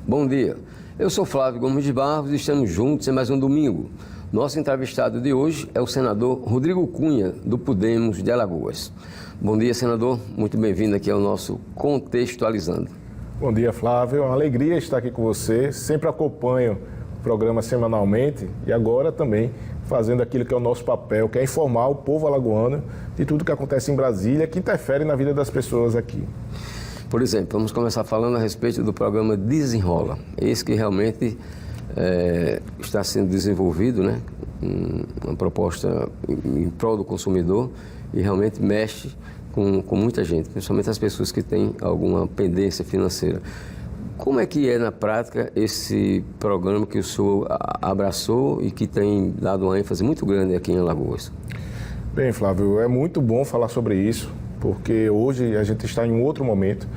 Bom dia, eu sou Flávio Gomes de Barros e estamos juntos em mais um domingo. Nosso entrevistado de hoje é o senador Rodrigo Cunha, do Podemos de Alagoas. Bom dia, senador, muito bem-vindo aqui ao nosso Contextualizando. Bom dia, Flávio, é uma alegria estar aqui com você, sempre acompanho o programa semanalmente e agora também fazendo aquilo que é o nosso papel, que é informar o povo alagoano de tudo que acontece em Brasília, que interfere na vida das pessoas aqui. Por exemplo, vamos começar falando a respeito do programa Desenrola. Esse que realmente está sendo desenvolvido, né? Uma proposta em prol do consumidor e realmente mexe com muita gente, principalmente as pessoas que têm alguma pendência financeira. Como é que é na prática esse programa que o senhor abraçou e que tem dado uma ênfase muito grande aqui em Alagoas? Bem, Flávio, é muito bom falar sobre isso, porque hoje a gente está em um outro momento.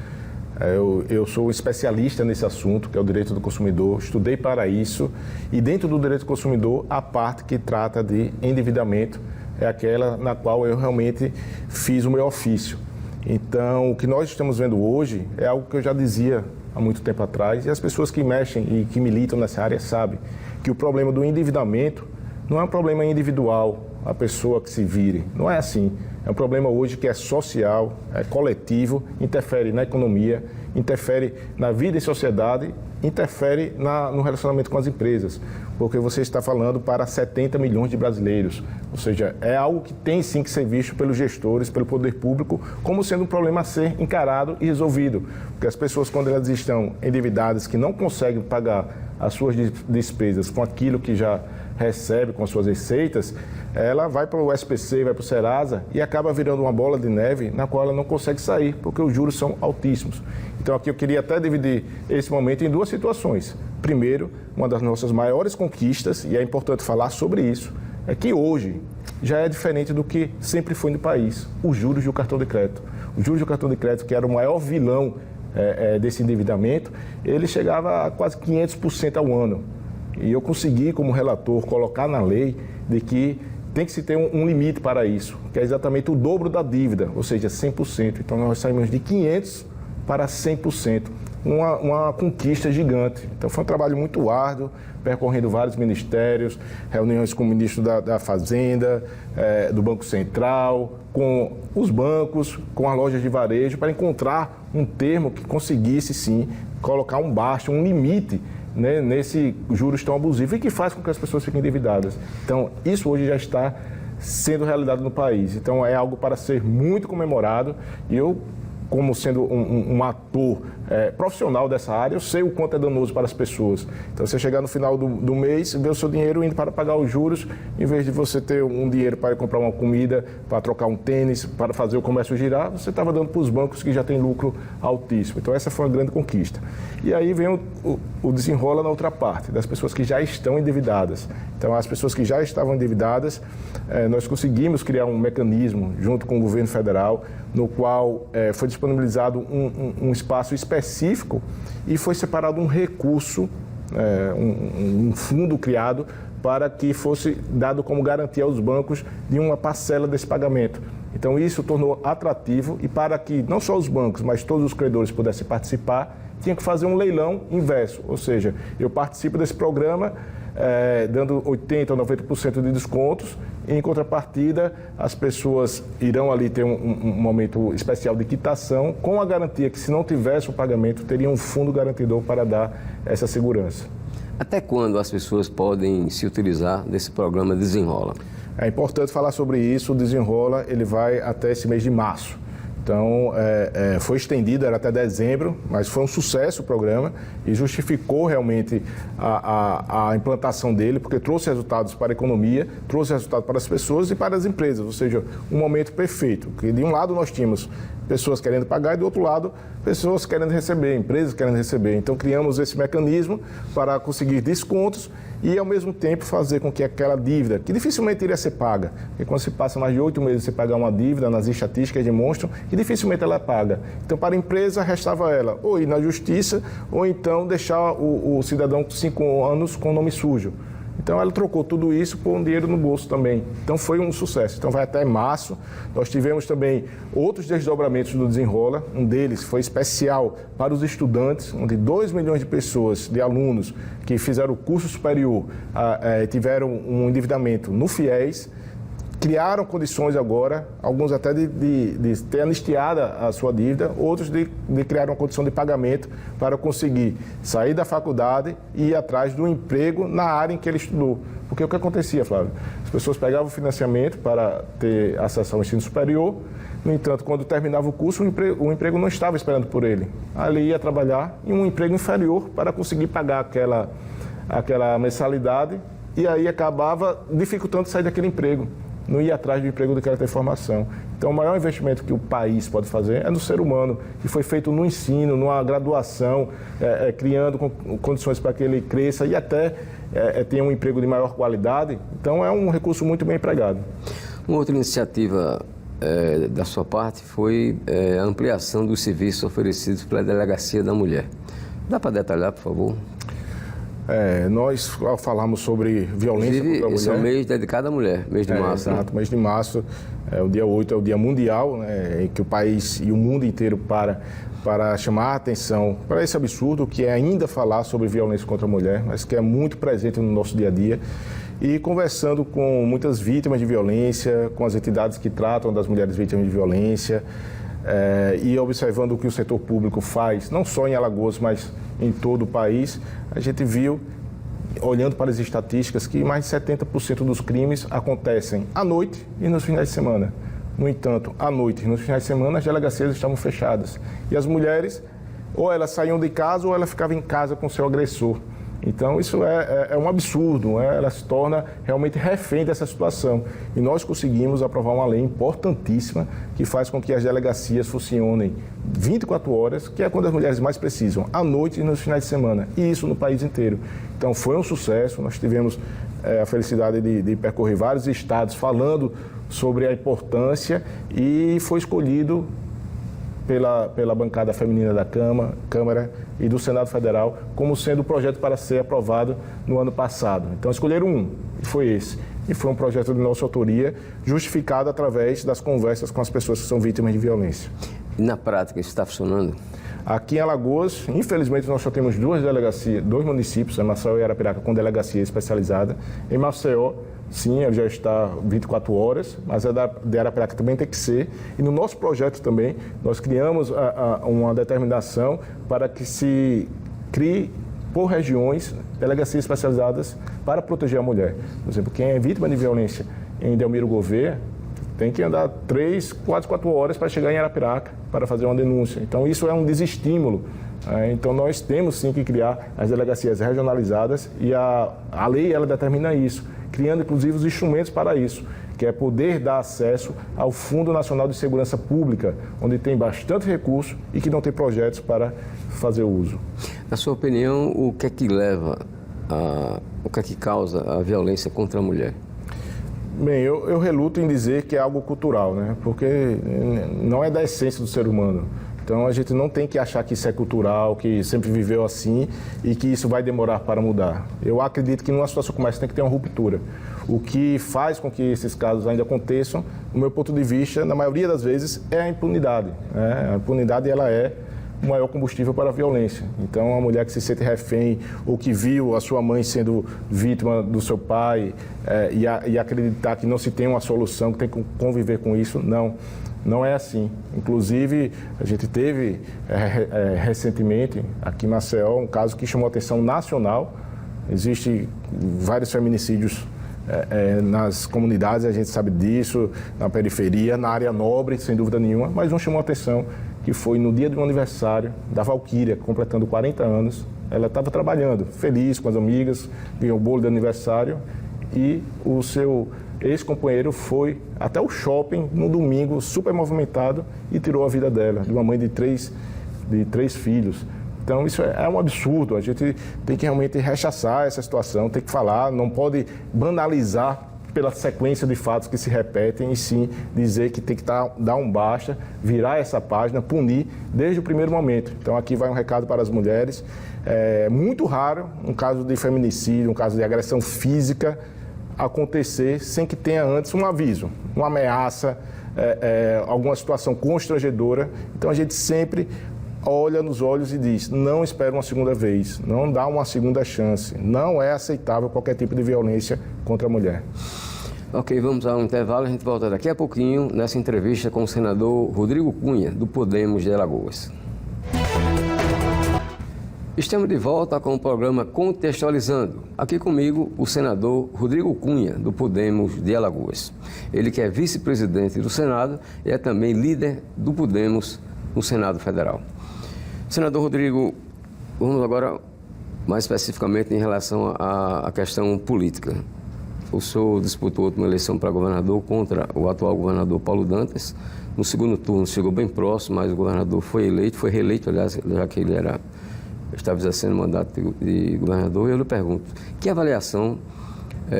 Eu sou especialista nesse assunto, que é o direito do consumidor, estudei para isso, e dentro do direito do consumidor, a parte que trata de endividamento é aquela na qual eu realmente fiz o meu ofício. Então, o que nós estamos vendo hoje é algo que eu já dizia há muito tempo atrás, e as pessoas que mexem e que militam nessa área sabem que o problema do endividamento não é um problema individual, a pessoa que se vire, não é assim. É um problema hoje que é social, é coletivo, interfere na economia, interfere na vida em sociedade, interfere no relacionamento com as empresas, porque você está falando para 70 milhões de brasileiros, ou seja, é algo que tem sim que ser visto pelos gestores, pelo poder público, como sendo um problema a ser encarado e resolvido, porque as pessoas, quando elas estão endividadas, que não conseguem pagar as suas despesas com aquilo que já recebe, com as suas receitas, ela vai para o SPC, vai para o Serasa e acaba virando uma bola de neve na qual ela não consegue sair, porque os juros são altíssimos. Então aqui eu queria até dividir esse momento em duas situações. Primeiro, uma das nossas maiores conquistas, e é importante falar sobre isso, é que hoje já é diferente do que sempre foi no país, os juros do cartão de crédito. Os juros do cartão de crédito, que era o maior vilão desse endividamento, ele chegava a quase 500% ao ano. E eu consegui, como relator, colocar na lei de que tem que se ter um limite para isso, que é exatamente o dobro da dívida, ou seja, 100%. Então nós saímos de 500% para 100%, uma conquista gigante. Então foi um trabalho muito árduo, percorrendo vários ministérios, reuniões com o ministro da Fazenda, do Banco Central, com os bancos, com as lojas de varejo, para encontrar um termo que conseguisse sim colocar um baixo, um limite, né, nesse juros tão abusivo e que faz com que as pessoas fiquem endividadas. Então, isso hoje já está sendo realidade no país. Então, é algo para ser muito comemorado e eu, como sendo um ator profissional dessa área, eu sei o quanto é danoso para as pessoas. Então, você chegar no final do mês, ver o seu dinheiro indo para pagar os juros, em vez de você ter um dinheiro para comprar uma comida, para trocar um tênis, para fazer o comércio girar, você estava dando para os bancos que já têm lucro altíssimo. Então, essa foi uma grande conquista. E aí vem o desenrola na outra parte, das pessoas que já estão endividadas. Então, as pessoas que já estavam endividadas, nós conseguimos criar um mecanismo junto com o governo federal, no qual foi disponibilizado um espaço específico e foi separado um recurso, um fundo criado para que fosse dado como garantia aos bancos de uma parcela desse pagamento. Então isso tornou atrativo e para que não só os bancos, mas todos os credores pudessem participar, tinha que fazer um leilão inverso, ou seja, eu participo desse programa dando 80% ou 90% de descontos e, em contrapartida, as pessoas irão ali ter um momento especial de quitação com a garantia que, se não tivesse o pagamento, teria um fundo garantidor para dar essa segurança. Até quando as pessoas podem se utilizar desse programa Desenrola? É importante falar sobre isso. O Desenrola ele vai até esse mês de março. Então, foi estendido, era até dezembro, mas foi um sucesso o programa e justificou realmente a implantação dele, porque trouxe resultados para a economia, trouxe resultados para as pessoas e para as empresas, ou seja, um momento perfeito. Porque de um lado nós tínhamos pessoas querendo pagar e do outro lado pessoas querendo receber, empresas querendo receber. Então, criamos esse mecanismo para conseguir descontos e, ao mesmo tempo, fazer com que aquela dívida, que dificilmente iria ser paga, porque quando se passa mais de 8 meses sem pagar uma dívida, nas estatísticas demonstram que dificilmente ela é paga. Então, para a empresa, restava ela ou ir na justiça ou então deixar o cidadão com 5 anos com o nome sujo. Então ela trocou tudo isso por um dinheiro no bolso também. Então foi um sucesso. Então vai até março. Nós tivemos também outros desdobramentos do Desenrola. Um deles foi especial para os estudantes, onde 2 milhões de pessoas, de alunos que fizeram o curso superior, tiveram um endividamento no FIES, criaram condições agora, alguns até de ter anistiada a sua dívida, outros de criar uma condição de pagamento para conseguir sair da faculdade e ir atrás do emprego na área em que ele estudou. Porque o que acontecia, Flávio? As pessoas pegavam o financiamento para ter acesso ao ensino superior, no entanto, quando terminava o curso, o emprego não estava esperando por ele. Aí ele ia trabalhar em um emprego inferior para conseguir pagar aquela mensalidade e aí acabava dificultando sair daquele emprego. Não ir atrás do emprego do que ela tem formação. Então, o maior investimento que o país pode fazer é no ser humano, que foi feito no ensino, numa graduação, criando condições para que ele cresça e até tenha um emprego de maior qualidade. Então, é um recurso muito bem empregado. Uma outra iniciativa da sua parte foi a ampliação dos serviços oferecidos pela Delegacia da Mulher. Dá para detalhar, por favor? Nós falamos sobre violência contra a mulher. Esse é um mês dedicado à mulher, mês de março. Exato, mês de março, o dia 8 é o dia mundial, né, em que o país e o mundo inteiro para chamar a atenção para esse absurdo que é ainda falar sobre violência contra a mulher, mas que é muito presente no nosso dia a dia. E conversando com muitas vítimas de violência, com as entidades que tratam das mulheres vítimas de violência, e observando o que o setor público faz, não só em Alagoas, mas em todo o país, a gente viu, olhando para as estatísticas, que mais de 70% dos crimes acontecem à noite e nos finais de semana. No entanto, à noite e nos finais de semana, as delegacias estavam fechadas. E as mulheres, ou elas saíam de casa, ou elas ficavam em casa com seu agressor. Então, isso é um absurdo, ela se torna realmente refém dessa situação. E nós conseguimos aprovar uma lei importantíssima que faz com que as delegacias funcionem 24 horas, que é quando as mulheres mais precisam, à noite e nos finais de semana, e isso no país inteiro. Então, foi um sucesso, nós tivemos a felicidade de percorrer vários estados falando sobre a importância e foi escolhido pela bancada feminina da Câmara e do Senado Federal como sendo o projeto para ser aprovado no ano passado. Então, escolheram um, e foi esse. E foi um projeto de nossa autoria, justificado através das conversas com as pessoas que são vítimas de violência. E na prática, isso está funcionando? Aqui em Alagoas, infelizmente, nós só temos 2 delegacias, 2 municípios, Maceió e Arapiraca, com delegacia especializada. Em Maceió, sim, ele já está 24 horas, mas a de Arapiraca também tem que ser. E no nosso projeto também, nós criamos uma determinação para que se crie, por regiões, delegacias especializadas para proteger a mulher. Por exemplo, quem é vítima de violência em Delmiro Gouveia tem que andar 3, quase 4 horas para chegar em Arapiraca para fazer uma denúncia. Então, isso é um desestímulo. Então, nós temos sim que criar as delegacias regionalizadas e a lei ela determina isso, criando inclusive os instrumentos para isso, que é poder dar acesso ao Fundo Nacional de Segurança Pública, onde tem bastante recurso e que não tem projetos para fazer uso. Na sua opinião, o que é que o que é que causa a violência contra a mulher? Bem, eu reluto em dizer que é algo cultural, né? Porque não é da essência do ser humano. Então, a gente não tem que achar que isso é cultural, que sempre viveu assim e que isso vai demorar para mudar. Eu acredito que numa situação como essa tem que ter uma ruptura. O que faz com que esses casos ainda aconteçam, do meu ponto de vista, na maioria das vezes, é a impunidade. A impunidade, ela é o maior combustível para a violência. Então, a mulher que se sente refém ou que viu a sua mãe sendo vítima do seu pai e acreditar que não se tem uma solução, que tem que conviver com isso, não é assim. Inclusive, a gente teve recentemente aqui em Maceió um caso que chamou a atenção nacional. Existem vários feminicídios nas comunidades, a gente sabe disso, na periferia, na área nobre, sem dúvida nenhuma, mas um chamou a atenção que foi no dia do aniversário da Valquíria, completando 40 anos. Ela estava trabalhando, feliz com as amigas, ganhou o bolo de aniversário e o seu ex-companheiro foi até o shopping no domingo, super movimentado, e tirou a vida dela, de uma mãe de três filhos. Então, isso é um absurdo. A gente tem que realmente rechaçar essa situação, tem que falar, não pode banalizar pela sequência de fatos que se repetem, e sim dizer que tem que dar um basta, virar essa página, punir desde o primeiro momento. Então aqui vai um recado para as mulheres. É muito raro um caso de feminicídio, um caso de agressão física acontecer sem que tenha antes um aviso, uma ameaça, alguma situação constrangedora. Então a gente sempre olha nos olhos e diz, não espera uma segunda vez, não dá uma segunda chance, não é aceitável qualquer tipo de violência contra a mulher. Ok, vamos a um intervalo, a gente volta daqui a pouquinho nessa entrevista com o senador Rodrigo Cunha, do Podemos de Alagoas. Estamos de volta com o programa Contextualizando. Aqui comigo o senador Rodrigo Cunha, do Podemos de Alagoas. Ele que é vice-presidente do Senado e é também líder do Podemos no Senado Federal. Senador Rodrigo, vamos agora mais especificamente em relação à questão política. O senhor disputou outra eleição para governador contra o atual governador Paulo Dantas. No segundo turno chegou bem próximo, mas o governador foi reeleito, aliás, já que ele estava exercendo o mandato de governador. E eu lhe pergunto, que avaliação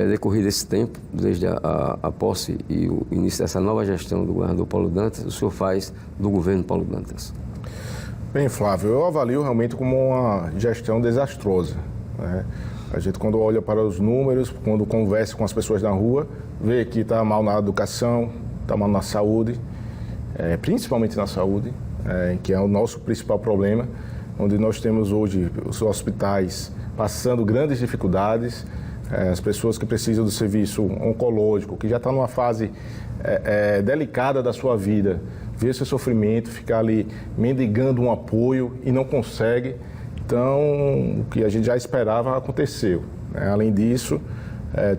decorrida esse tempo, desde a posse e o início dessa nova gestão do governador Paulo Dantas, o senhor faz do governo Paulo Dantas? Bem, Flávio, eu avalio realmente como uma gestão desastrosa, né? A gente, quando olha para os números, quando conversa com as pessoas na rua, vê que está mal na educação, está mal na saúde, principalmente na saúde, que é o nosso principal problema, onde nós temos hoje os hospitais passando grandes dificuldades, as pessoas que precisam do serviço oncológico, que já estão numa fase delicada da sua vida, ver seu sofrimento, ficar ali mendigando um apoio e não consegue. Então, o que a gente já esperava aconteceu, né? Além disso,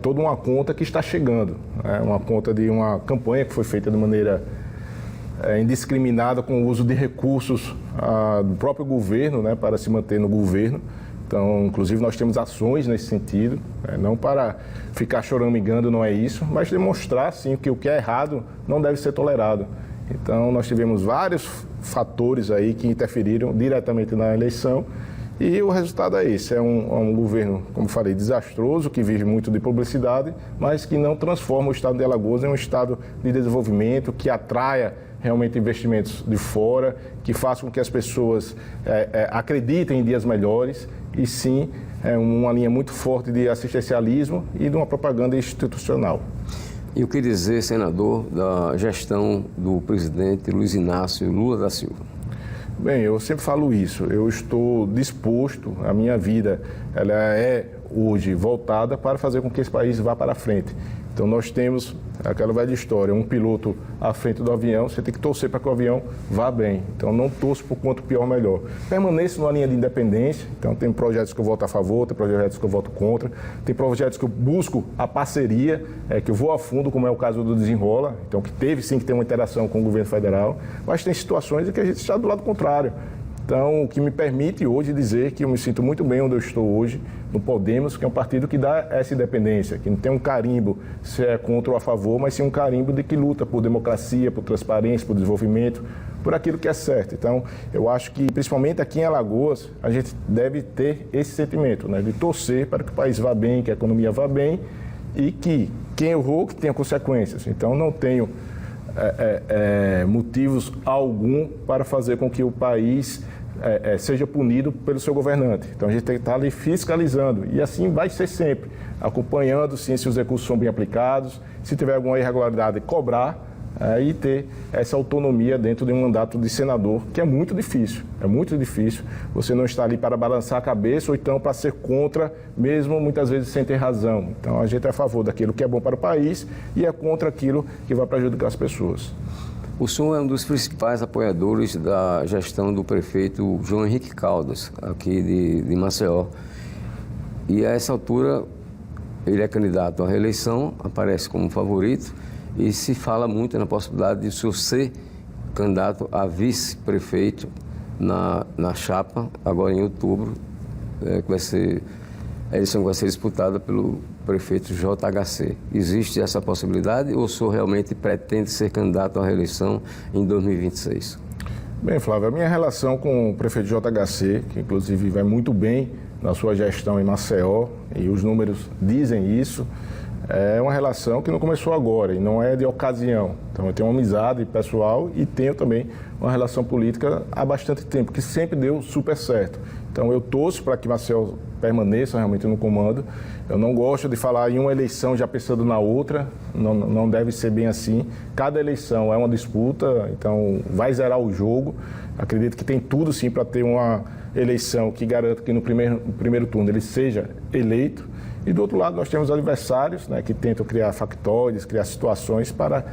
toda uma conta que está chegando, uma conta de uma campanha que foi feita de maneira indiscriminada com o uso de recursos do próprio governo, né, para se manter no governo. Então, inclusive, nós temos ações nesse sentido, não para ficar choramingando, não é isso, mas demonstrar, sim, que o que é errado não deve ser tolerado. Então, nós tivemos vários fatores aí que interferiram diretamente na eleição e o resultado é esse. É um governo, como falei, desastroso, que vive muito de publicidade, mas que não transforma o estado de Alagoas em um estado de desenvolvimento, que atraia realmente investimentos de fora, que faça com que as pessoas acreditem em dias melhores e sim uma linha muito forte de assistencialismo e de uma propaganda institucional. E o que dizer, senador, da gestão do presidente Luiz Inácio Lula da Silva? Bem, eu sempre falo isso, eu estou disposto, a minha vida ela é hoje voltada para fazer com que esse país vá para frente. Então nós temos aquela velha história, um piloto à frente do avião, você tem que torcer para que o avião vá bem. Então não torço por quanto pior melhor. Permaneço numa linha de independência, então tem projetos que eu voto a favor, tem projetos que eu voto contra, tem projetos que eu busco a parceria, que eu vou a fundo, como é o caso do Desenrola, então que teve sim que ter uma interação com o governo federal, mas tem situações em que a gente está do lado contrário. Então, o que me permite hoje dizer que eu me sinto muito bem onde eu estou hoje, no Podemos, que é um partido que dá essa independência, que não tem um carimbo se é contra ou a favor, mas sim um carimbo de que luta por democracia, por transparência, por desenvolvimento, por aquilo que é certo. Então, eu acho que, principalmente aqui em Alagoas, a gente deve ter esse sentimento, né, de torcer para que o país vá bem, que a economia vá bem e que quem errou, que tenha consequências. Então, não tenho motivos algum para fazer com que o país seja punido pelo seu governante. Então a gente tem que estar ali fiscalizando e assim vai ser sempre, acompanhando sim, se os recursos são bem aplicados, se tiver alguma irregularidade, cobrar e ter essa autonomia dentro de um mandato de senador, que é muito difícil você não estar ali para balançar a cabeça ou então para ser contra, mesmo muitas vezes sem ter razão. Então a gente é a favor daquilo que é bom para o país e é contra aquilo que vai prejudicar as pessoas. O senhor é um dos principais apoiadores da gestão do prefeito João Henrique Caldas, aqui de Maceió. E a essa altura, ele é candidato à reeleição, aparece como favorito, e se fala muito na possibilidade de o senhor ser candidato a vice-prefeito na chapa, agora em outubro, a eleição vai ser disputada pelo prefeito JHC. Existe essa possibilidade ou o senhor realmente pretende ser candidato à reeleição em 2026? Bem, Flávio, a minha relação com o prefeito JHC, que inclusive vai muito bem na sua gestão em Maceió, e os números dizem isso, é uma relação que não começou agora e não é de ocasião. Então eu tenho uma amizade pessoal e tenho também uma relação política há bastante tempo, que sempre deu super certo. Então eu torço para que Maceió permaneça realmente no comando. Eu não gosto de falar em uma eleição já pensando na outra, não deve ser bem assim. Cada eleição é uma disputa, então vai zerar o jogo. Acredito que tem tudo sim para ter uma eleição que garanta que no primeiro turno ele seja eleito. E do outro lado nós temos adversários, né, que tentam criar factóides, criar situações para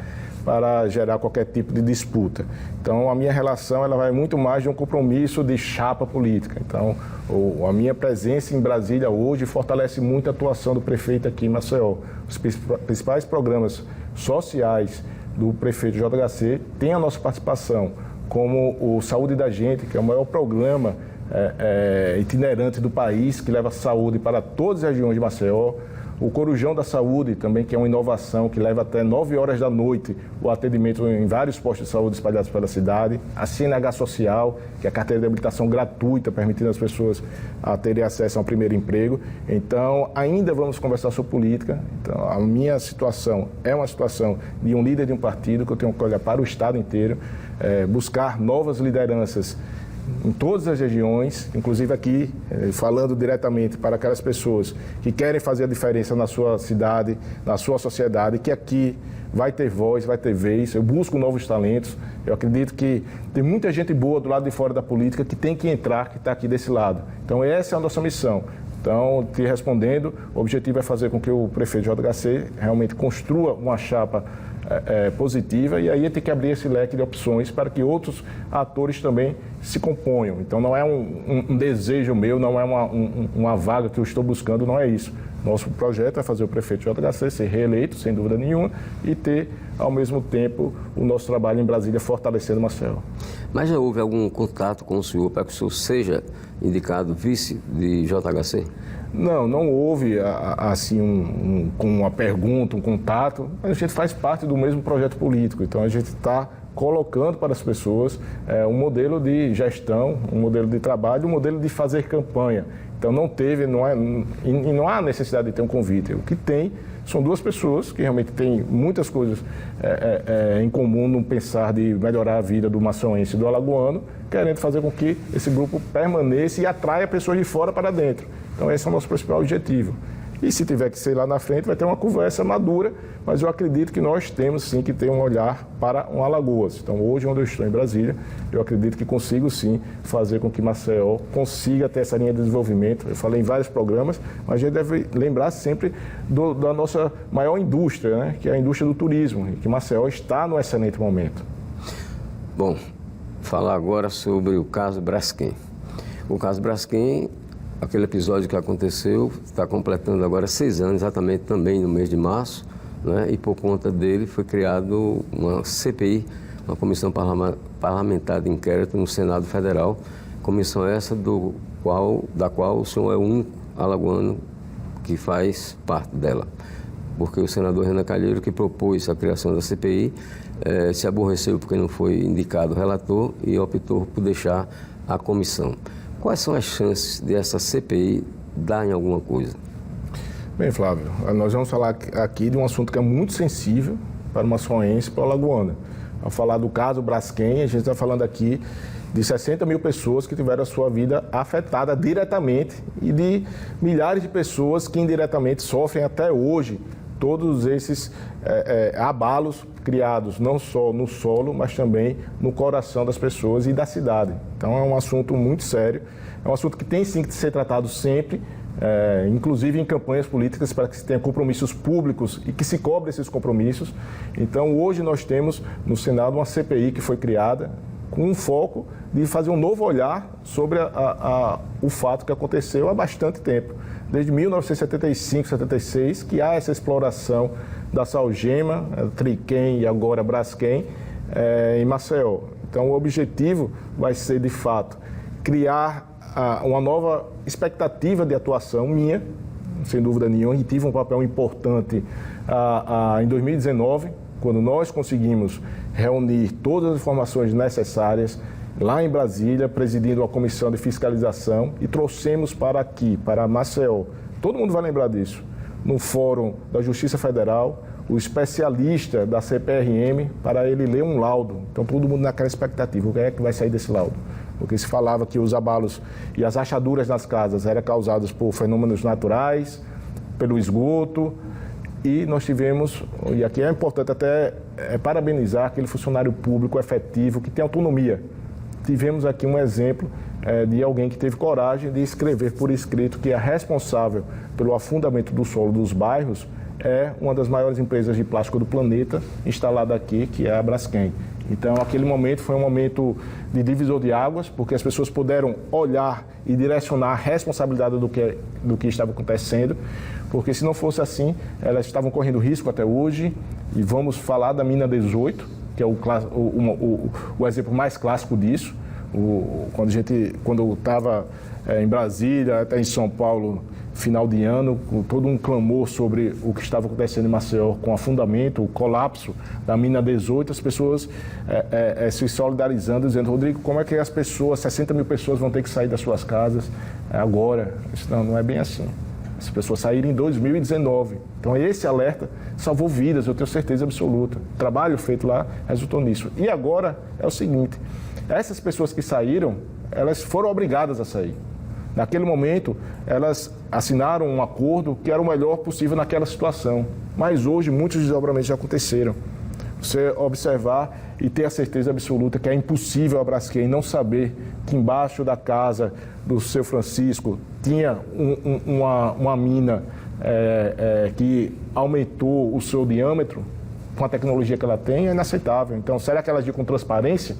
gerar qualquer tipo de disputa. Então a minha relação ela vai muito mais de um compromisso de chapa política. Então a minha presença em Brasília hoje fortalece muito a atuação do prefeito aqui em Maceió. Os principais programas sociais do prefeito JHC têm a nossa participação, como o Saúde da Gente, que é o maior programa itinerante do país, que leva saúde para todas as regiões de Maceió. O Corujão da Saúde também, que é uma inovação, que leva até 9 horas da noite o atendimento em vários postos de saúde espalhados pela cidade. A CNH Social, que é a carteira de habilitação gratuita, permitindo às pessoas a terem acesso ao primeiro emprego. Então, ainda vamos conversar sobre política. Então, a minha situação é uma situação de um líder de um partido, que eu tenho que olhar para o Estado inteiro, buscar novas lideranças em todas as regiões, inclusive aqui, falando diretamente para aquelas pessoas que querem fazer a diferença na sua cidade, na sua sociedade, que aqui vai ter voz, vai ter vez. Eu busco novos talentos. Eu acredito que tem muita gente boa do lado de fora da política que tem que entrar, que está aqui desse lado. Então, essa é a nossa missão. Então, te respondendo, o objetivo é fazer com que o prefeito JHC realmente construa uma chapa positiva, e aí tem que abrir esse leque de opções para que outros atores também se componham. Então não é um desejo meu, não é uma vaga que eu estou buscando, não é isso. Nosso projeto é fazer o prefeito JHC ser reeleito, sem dúvida nenhuma, e ter, ao mesmo tempo, o nosso trabalho em Brasília fortalecendo Maceió. Mas já houve algum contato com o senhor para que o senhor seja indicado vice de JHC? Não houve assim com uma pergunta, um contato, mas a gente faz parte do mesmo projeto político, então a gente está colocando para as pessoas um modelo de gestão, um modelo de trabalho, um modelo de fazer campanha. Então não há necessidade de ter um convite. O que tem são duas pessoas que realmente têm muitas coisas em comum no pensar de melhorar a vida do maçoense e do alagoano, querendo fazer com que esse grupo permaneça e atraia pessoas de fora para dentro. Então esse é o nosso principal objetivo. E se tiver que ser lá na frente, vai ter uma conversa madura, mas eu acredito que nós temos sim que ter um olhar para um Alagoas. Então hoje, onde eu estou em Brasília, eu acredito que consigo sim fazer com que Maceió consiga ter essa linha de desenvolvimento. Eu falei em vários programas, mas a gente deve lembrar sempre da nossa maior indústria, né? Que é a indústria do turismo, e que Maceió está num excelente momento. Bom, falar agora sobre o caso Braskem. O caso Braskem, aquele episódio que aconteceu, está completando agora 6 anos, exatamente também no mês de março, né? E por conta dele foi criado uma CPI, uma Comissão Parlamentar de Inquérito no Senado Federal, comissão essa da qual o senhor é o único alagoano que faz parte dela. Porque o senador Renan Calheiro, que propôs a criação da CPI, se aborreceu porque não foi indicado relator e optou por deixar a comissão. Quais são as chances dessa CPI dar em alguma coisa? Bem, Flávio, nós vamos falar aqui de um assunto que é muito sensível para o maçoense e para o alagoano. Ao falar do caso Braskem, a gente está falando aqui de 60 mil pessoas que tiveram a sua vida afetada diretamente e de milhares de pessoas que indiretamente sofrem até hoje todos esses abalos criados não só no solo, mas também no coração das pessoas e da cidade. Então é um assunto muito sério, é um assunto que tem sim que ser tratado sempre, inclusive em campanhas políticas, para que se tenha compromissos públicos e que se cobre esses compromissos. Então hoje nós temos no Senado uma CPI que foi criada com um foco de fazer um novo olhar sobre o fato que aconteceu há bastante tempo. Desde 1975, 76, que há essa exploração da Salgema, Triquem e agora Braskem em Maceió. Então o objetivo vai ser, de fato, criar uma nova expectativa de atuação minha, sem dúvida nenhuma, e tive um papel importante em 2019, quando nós conseguimos reunir todas as informações necessárias lá em Brasília, presidindo a comissão de fiscalização, e trouxemos para aqui, para Maceió. Todo mundo vai lembrar disso. no Fórum da Justiça Federal, o especialista da CPRM, para ele ler um laudo. Então, todo mundo naquela expectativa, o que é que vai sair desse laudo? Porque se falava que os abalos e as rachaduras nas casas eram causadas por fenômenos naturais, pelo esgoto, e nós tivemos, e aqui é importante até parabenizar aquele funcionário público efetivo que tem autonomia. Tivemos aqui um exemplo de alguém que teve coragem de escrever por escrito que é responsável pelo afundamento do solo dos bairros é uma das maiores empresas de plástico do planeta instalada aqui, que é a Braskem. Então, aquele momento foi um momento de divisor de águas, porque as pessoas puderam olhar e direcionar a responsabilidade do que estava acontecendo, porque se não fosse assim, elas estavam correndo risco até hoje. E vamos falar da mina 18, que é o exemplo mais clássico disso. Quando eu estava em Brasília, até em São Paulo, final de ano, com todo um clamor sobre o que estava acontecendo em Maceió, com o afundamento, o colapso da mina 18, as pessoas se solidarizando, dizendo: Rodrigo, como é que as pessoas, 60 mil pessoas vão ter que sair das suas casas agora? Não é bem assim. As pessoas saíram em 2019. Então, esse alerta salvou vidas, eu tenho certeza absoluta. O trabalho feito lá resultou nisso. E agora é o seguinte: essas pessoas que saíram, elas foram obrigadas a sair. Naquele momento, elas assinaram um acordo que era o melhor possível naquela situação. Mas hoje, muitos desdobramentos já aconteceram. Você observar e ter a certeza absoluta que é impossível a Braskem não saber que embaixo da casa do seu Francisco tinha uma mina que aumentou o seu diâmetro com a tecnologia que ela tem, é inaceitável. Então, será que ela agiu com transparência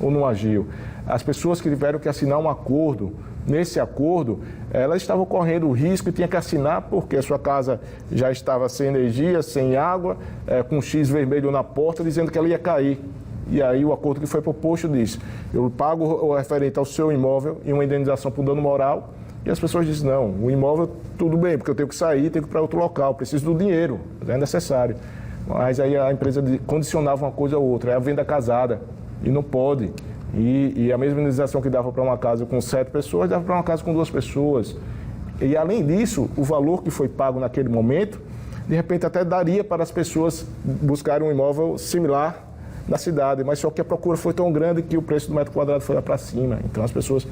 ou não agiu? As pessoas que tiveram que assinar um acordo, nesse acordo, elas estavam correndo o risco e tinham que assinar porque a sua casa já estava sem energia, sem água, com um X vermelho na porta, dizendo que ela ia cair. E aí o acordo que foi proposto diz: eu pago o referente ao seu imóvel e uma indenização por dano moral. E as pessoas dizem: não, o imóvel tudo bem, porque eu tenho que sair, tenho que ir para outro local, preciso do dinheiro, é necessário. Mas aí a empresa condicionava uma coisa ou outra, é a venda casada, e não pode. E a mesma indenização que dava para uma casa com 7 pessoas, dava para uma casa com 2 pessoas. E além disso, o valor que foi pago naquele momento, de repente até daria para as pessoas buscarem um imóvel similar na cidade, mas só que a procura foi tão grande que o preço do metro quadrado foi lá para cima. Então as pessoas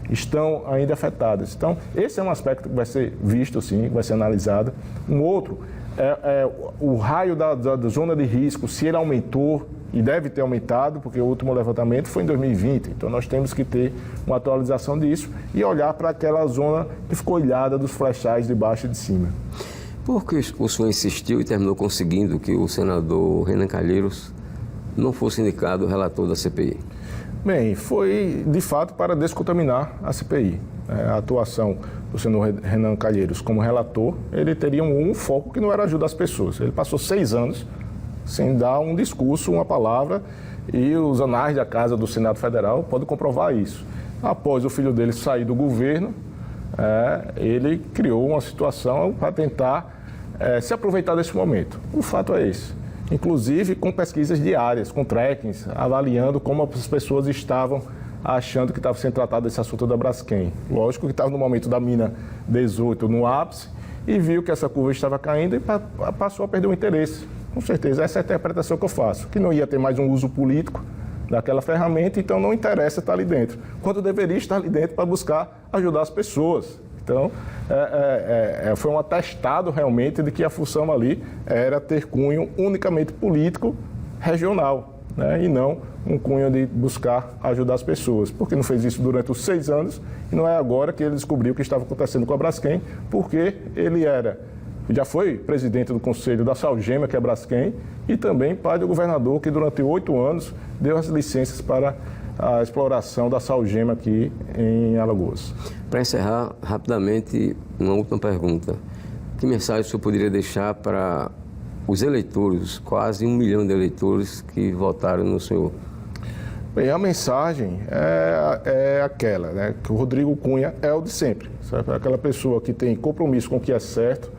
estão ainda afetadas. Então esse é um aspecto que vai ser visto, sim, vai ser analisado. Um outro é o raio da zona de risco, se ele aumentou, e deve ter aumentado, porque o último levantamento foi em 2020. Então, nós temos que ter uma atualização disso e olhar para aquela zona que ficou ilhada dos flechais de baixo e de cima. Por que o senhor insistiu e terminou conseguindo que o senador Renan Calheiros não fosse indicado relator da CPI? Bem, foi de fato para descontaminar a CPI. A atuação do senador Renan Calheiros como relator, ele teria um foco que não era ajudar as pessoas. Ele passou 6 anos sem dar um discurso, uma palavra, e os anais da Casa do Senado Federal podem comprovar isso. Após o filho dele sair do governo, ele criou uma situação para tentar se aproveitar desse momento. O fato é esse. Inclusive com pesquisas diárias, com trackings, avaliando como as pessoas estavam achando que estava sendo tratado esse assunto da Braskem. Lógico que estava no momento da mina 18 no ápice e viu que essa curva estava caindo e passou a perder o interesse. Com certeza, essa é a interpretação que eu faço, que não ia ter mais um uso político daquela ferramenta, então não interessa estar ali dentro, quando deveria estar ali dentro para buscar ajudar as pessoas. Então, foi um atestado realmente de que a função ali era ter cunho unicamente político regional, né? E não um cunho de buscar ajudar as pessoas. Porque não fez isso durante os 6 anos e não é agora que ele descobriu o que estava acontecendo com a Braskem, porque ele já foi presidente do Conselho da Salgema, que é a Braskem, e também pai do governador, que durante 8 anos deu as licenças para a exploração da Salgema aqui em Alagoas. Para encerrar, rapidamente, uma última pergunta. Que mensagem o senhor poderia deixar para os eleitores, quase 1 milhão de eleitores que votaram no senhor? Bem, a mensagem é aquela, né, que o Rodrigo Cunha é o de sempre. Sabe? Aquela pessoa que tem compromisso com o que é certo,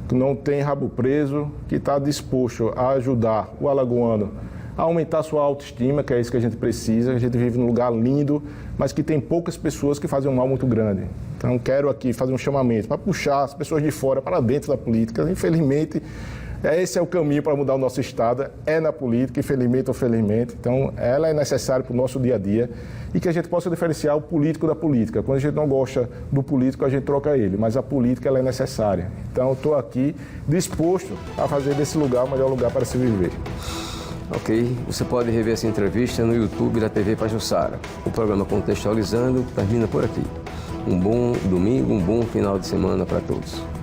que não tem rabo preso, que está disposto a ajudar o alagoano aumentar sua autoestima, que é isso que a gente precisa. A gente vive num lugar lindo, mas que tem poucas pessoas que fazem um mal muito grande. Então, quero aqui fazer um chamamento para puxar as pessoas de fora para dentro da política. Infelizmente, esse é o caminho para mudar o nosso Estado, é na política, infelizmente ou felizmente. Então, ela é necessária para o nosso dia a dia e que a gente possa diferenciar o político da política. Quando a gente não gosta do político, a gente troca ele, mas a política ela é necessária. Então, eu estou aqui disposto a fazer desse lugar o melhor lugar para se viver. Ok, você pode rever essa entrevista no YouTube da TV Pajuçara. O programa Contextualizando termina por aqui. Um bom domingo, um bom final de semana para todos.